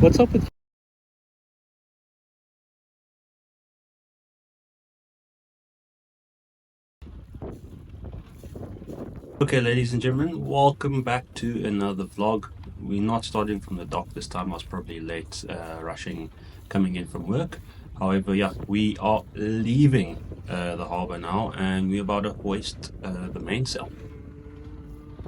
What's up with Okay, ladies and gentlemen, welcome back to another vlog. We're not starting from the dock this time. I was probably late, rushing, coming in from work. However, yeah, we are leaving the harbour now, and we're about to hoist the mainsail.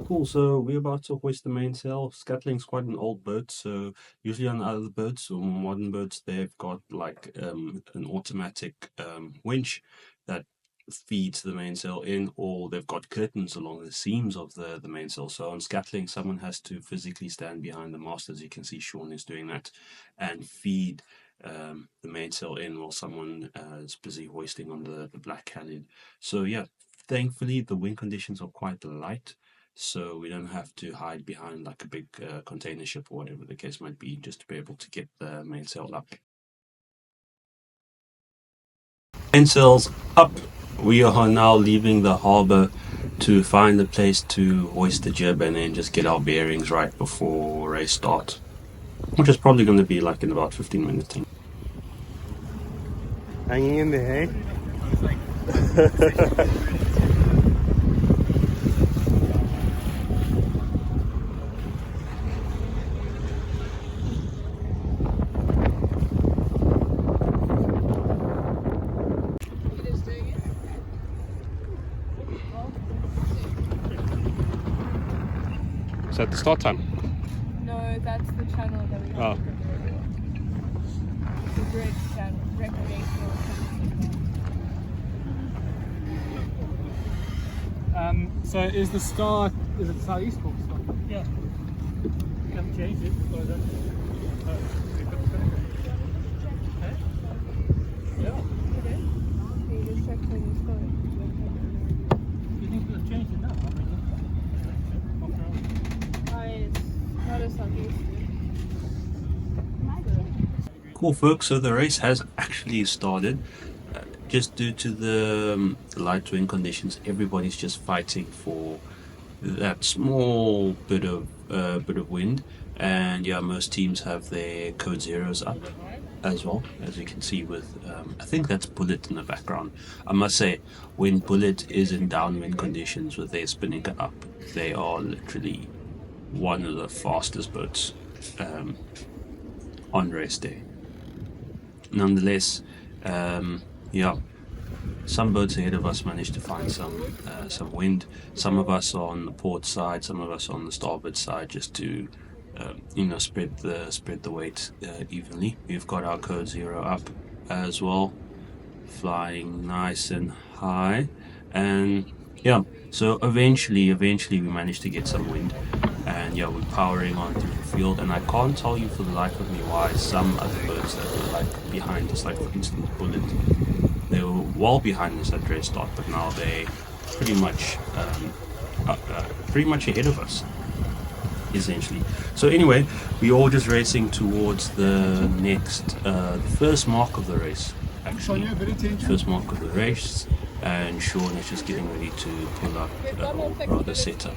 Cool, so we're about to hoist the mainsail. Scatterling's quite an old boat, so usually on other boats or modern boats, they've got like an automatic winch that feeds the mainsail in, or they've got curtains along the seams of the mainsail. So on Scatterling, someone has to physically stand behind the mast, as you can see Sean is doing that, and feed the mainsail in while someone is busy hoisting on the black halyard. So yeah, thankfully the wind conditions are quite light, so we don't have to hide behind like a big container ship or whatever the case might be, just to be able to get the mainsail up. Mainsail's up. We are now leaving the harbour to find a place to hoist the jib and then just get our bearings right before race start, which is probably going to be like in about 15 minutes. hanging in there, hey? Is that the start time? No, that's the channel that we have. The bridge channel, recreational channel. So is the star, is it southeast or star? Yeah. You haven't changed it. Or is that, yeah. You just checked when you saw You think we've changed it now? it. It's not a southeast. Cool, folks. So the race has actually started. Just due to the light wind conditions, everybody's just fighting for that small bit of wind, and yeah, most teams have their code zeros up as well, as you can see with I think that's Bullet in the background. I must say, when Bullet is in downwind conditions with their spinning up, they are literally one of the fastest boats on race day. Nonetheless, yeah, some boats ahead of us managed to find some wind. Some of us on the port side, some of us on the starboard side, just to spread the weight evenly. We've got our code zero up as well, flying nice and high, and yeah. So eventually we managed to get some wind, and yeah, we're powering on through the field. And I can't tell you for the life of me why some other boats that were like behind us, like for instance Bullet, they were well behind us at race start, but now they pretty much ahead of us, essentially. So anyway, we're all just racing towards the first mark of the race, actually. First mark of the race, and Sean is just getting ready to pull up, or rather set up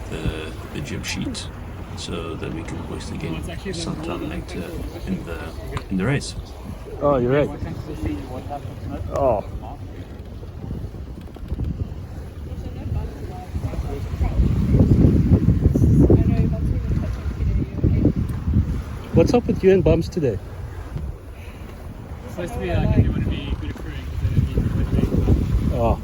the jib sheet, so that we can hoist again sometime later in the race. Oh, you're right. Oh. What's up with you and Bumps today? It's supposed to be like if you want to be good at crewing, then you need to put Oh.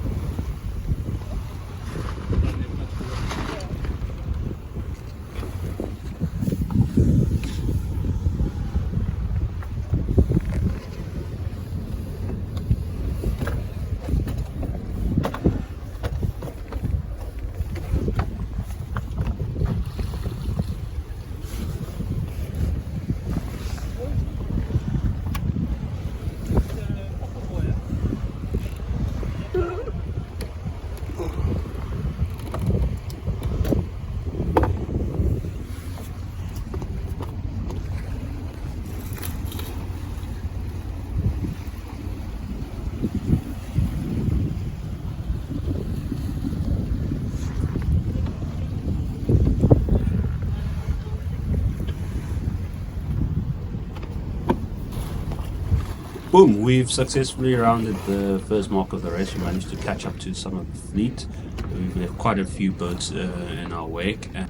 boom, we've successfully rounded the first mark of the race. We managed to catch up to some of the fleet. We've left quite a few boats in our wake. And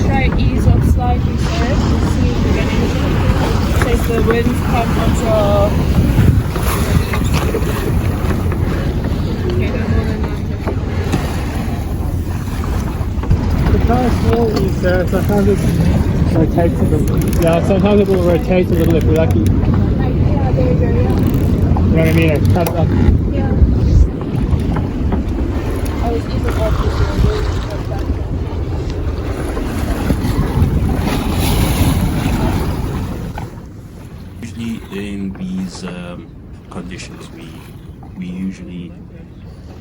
Try ease off slightly first and see if we get into it. So the winds come onto. Okay, no more than 950. The car is small, so sometimes it rotates a little. Yeah, sometimes it will rotate a little if we're lucky. Yeah, there you go, yeah. You know what I mean? It cuts up. Yeah. I was even off this year. usually in these conditions, we usually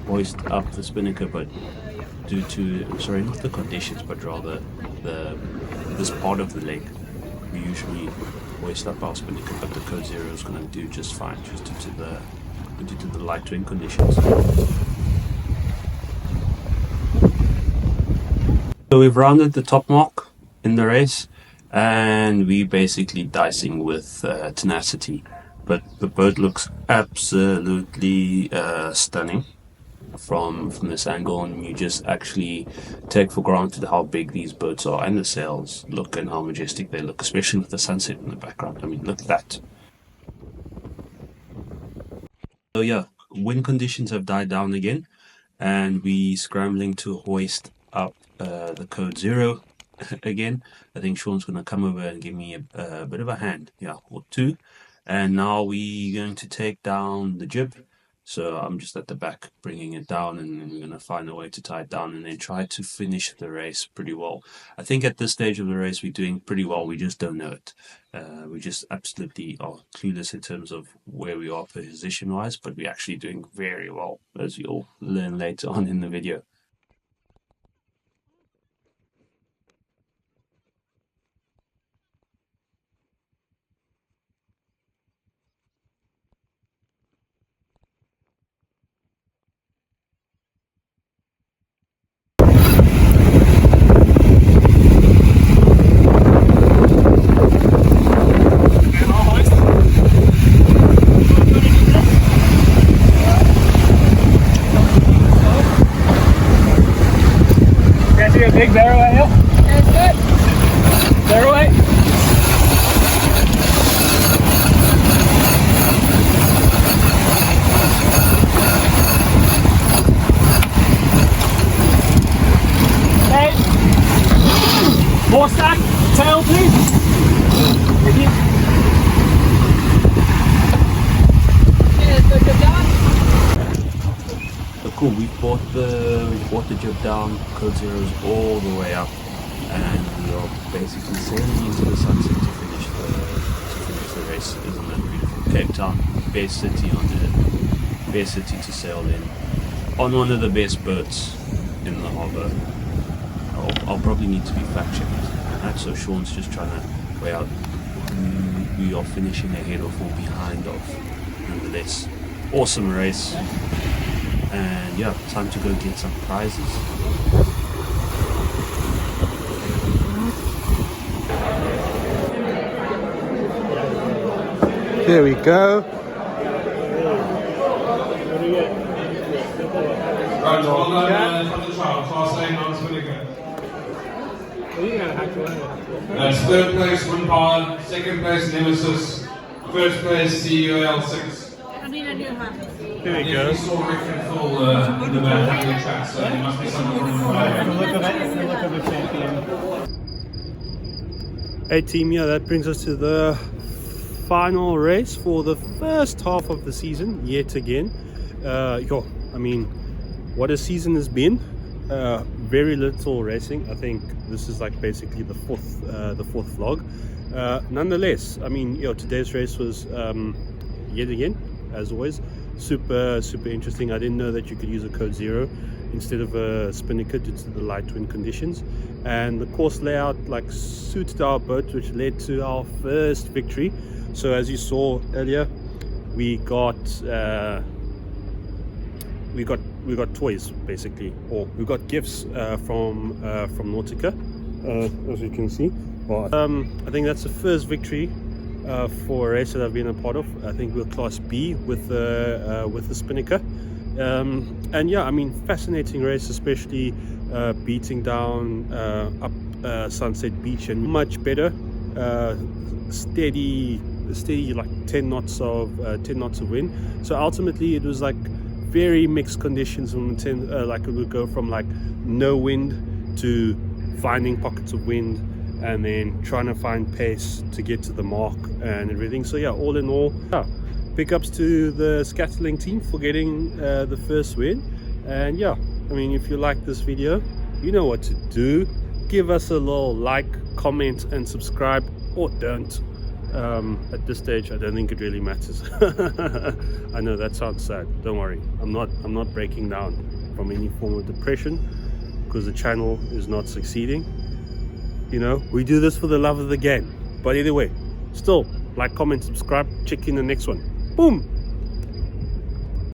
hoist up the spinnaker, but due to, sorry, not the conditions, but rather this part of the lake, we usually hoist up our spinnaker, but the Code Zero is going to do just fine, just due to the light wind conditions. So we've rounded the top mark in the race, and we basically dicing with tenacity, but the boat looks absolutely stunning from this angle, and you just actually take for granted how big these boats are, and the sails look, and how majestic they look, especially with the sunset in the background. I mean, look at that. So yeah, wind conditions have died down again, and we scrambling to hoist up the Code Zero again. I think Sean's going to come over and give me a bit of a hand, yeah, or two. And now we're going to take down the jib. So I'm just at the back bringing it down, and then we're going to find a way to tie it down and then try to finish the race pretty well. I think at this stage of the race we're doing pretty well, we just don't know it. We just absolutely are clueless in terms of where we are position wise, but we're actually doing very well, as you'll learn later on in the video. A big barrel right here. That's good. Barrel right. Okay. More stack. Tail, please. Thank you. Yeah, that's good job. So cool, we brought the jib down, Code Zero's all the way up, and we are basically sailing into the sunset to finish the race. Isn't that beautiful? Cape Town, best city on earth, best city to sail in, on one of the best boats in the harbour. I'll probably need to be fact checked. Right, so Sean's just trying to weigh out who we are finishing ahead of or behind of. Nonetheless, awesome race. And yeah, time to go get some prizes. There we go. Right, well done from the trial, Class A non-spinnaker. That's third place, Windpower, second place, Nemesis, first place, CUL6. I need a new hat. There we You go. saw Rick and Phil in the back having a chat, so there must be someone from the Look of a champion. Hey team, yeah, that brings us to the final race for the first half of the season yet again. I mean, what a season has been. Very little racing. I think this is like basically the fourth vlog. Nonetheless, I mean, today's race was yet again, as always, super interesting. I didn't know that you could use a Code Zero instead of a spinnaker due to the light wind conditions, and the course layout like suited our boat, which led to our first victory. So as you saw earlier, we got toys basically, or we got gifts from Nautica, as you can see. Well, I think that's the first victory for a race that I've been a part of. I think we're Class B with the Spinnaker. And yeah, I mean, fascinating race, especially beating down up Sunset Beach, and much better, steady like 10 knots of wind. So ultimately it was like very mixed conditions from like it would go from like no wind to finding pockets of wind, and then trying to find pace to get to the mark and everything. So yeah, all in all, yeah, big ups to the Scatterling team for getting the first win. And yeah, I mean, if you like this video, you know what to do. Give us a little like, comment and subscribe, or don't. At this stage I don't think it really matters. I know that sounds sad, don't worry, I'm not breaking down from any form of depression because the channel is not succeeding. You know, we do this for the love of the game. But either way, still like, comment, subscribe, check in the next one. Boom.